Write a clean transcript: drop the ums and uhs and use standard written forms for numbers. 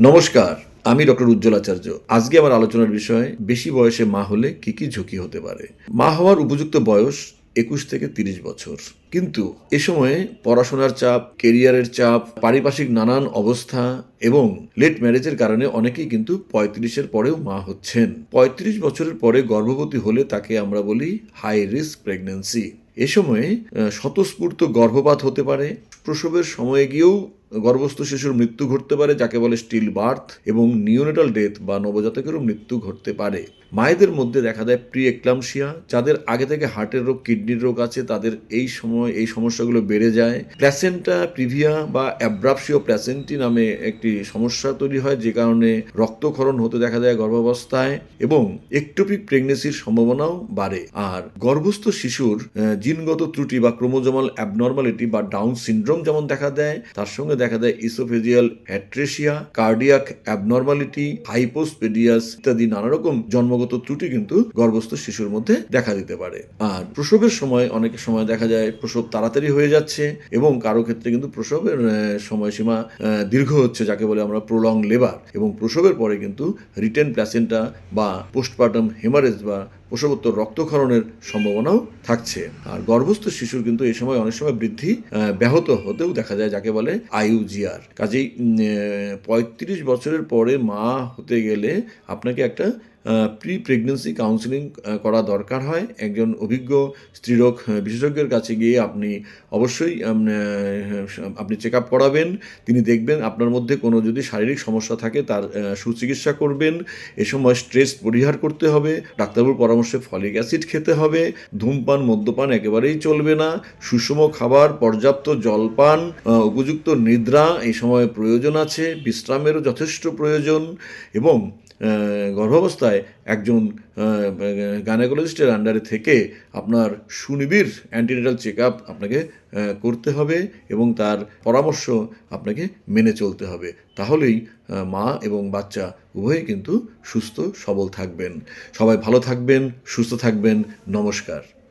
নমস্কার, আমি ডক্টর উজ্জ্বল আচার্য। আজকে আমার আলোচনার বিষয় বেশি বয়সে মা হলে কি কি ঝুঁকি হতে পারে। মা হওয়ার উপযুক্ত বয়স ২১ থেকে ৩০ বছর। কিন্তু এ সময়ে পড়াশোনার চাপ, কেরিয়ারের চাপ, পারিপার্শ্বিক নানান অবস্থা এবং লেট ম্যারেজের কারণে অনেকেই কিন্তু ৩৫-এর পরেও মা হচ্ছেন। ৩৫ বছরের পরে গর্ভবতী হলে তাকে আমরা বলি হাই রিস্ক প্রেগন্যান্সি। এ সময়ে স্বতঃস্ফূর্ত গর্ভপাত হতে পারে, প্রসবের সময়ে গিয়েও গর্ভস্থ শিশুর মৃত্যু ঘটতে পারে, যাকে বলে স্টিল বার্থ, এবং নিওনেটাল ডেথ বা নবজাতকেরও মৃত্যু ঘটতে পারে। মায়েদের মধ্যে দেখা দেয় প্রি এক্লাম্পসিয়া, যাদের আগে থেকে হার্টের রোগ, কিডনির রোগ আছে, তাদের এই সময় এই সমস্যাগুলো বেড়ে যায়। প্ল্যাসেন্টা প্রিভিয়া বা অ্যাব্রাপসিও প্ল্যাসেন্টি নামে একটি সমস্যা তৈরি হয়, যে কারণে রক্তক্ষরণ হতে দেখা যায় গর্ভাবস্থায়, এবং একটোপিক প্রেগনেন্সির সম্ভাবনাও বাড়ে। আর গর্ভস্থ শিশুর জিনগত ত্রুটি বা ক্রোমোজোমাল অ্যাবনর্মালিটি বা ডাউন সিনড্রোম যেমন দেখা দেয়, তার সঙ্গে দেখা দেয় oesophageal atresia, cardiac abnormality, hypospadias ইত্যাদি নানা রকম জন্মগত ত্রুটি কিন্তু গর্ভস্থ শিশুর মধ্যে দেখা দিতে পারে। আর প্রসবের সময় অনেক সময় দেখা যায় প্রসব তাড়াতাড়ি হয়ে যাচ্ছে, এবং কারো ক্ষেত্রে কিন্তু প্রসবের সময়সীমা দীর্ঘ হচ্ছে, যাকে বলে আমরা প্রলং লেবার, এবং প্রসবের পরে কিন্তু রিটেন প্ল্যাসেন্টা বা পোস্টপার্টাম হেমারেজ বা প্রসবোত্তর রক্তক্ষরণের সম্ভাবনাও থাকছে। আর গর্ভস্থ শিশুর কিন্তু এই সময় অনেক সময় বৃদ্ধি ব্যাহত হতেও দেখা যায়, যাকে বলে আইইউজিআর। কাজেই ৩৫ বছরের পরে মা হতে গেলে আপনাকে একটা প্রি প্রেগনেন্সি কাউন্সিলিং করা দরকার হয়। একজন অভিজ্ঞ স্ত্রীরোগ বিশেষজ্ঞের কাছে গিয়ে আপনি অবশ্যই আপনি চেক আপ করাবেন। তিনি দেখবেন আপনার মধ্যে কোনো যদি শারীরিক সমস্যা থাকে তার সুচিকিৎসা করবেন। এ সময় স্ট্রেস পরিহার করতে হবে, ডাক্তারবাবুর পরামর্শে ফলিক অ্যাসিড খেতে হবে, ধূমপান মদ্যপান একেবারেই চলবে না, সুষম খাবার, পর্যাপ্ত জলপান, উপযুক্ত নিদ্রা এই সময় প্রয়োজন আছে, বিশ্রামেরও যথেষ্ট প্রয়োজন, এবং গর্ভাবস্থায় একজন গাইনোকোলজিস্টের আন্ডারে থেকে আপনার সুনিবিড় অ্যান্টিনেটাল চেক আপ আপনাকে করতে হবে, এবং তার পরামর্শ আপনাকে মেনে চলতে হবে। তাহলেই মা এবং বাচ্চা উভয়ই কিন্তু সুস্থ সবল থাকবেন। সবাই ভালো থাকবেন, সুস্থ থাকবেন। নমস্কার।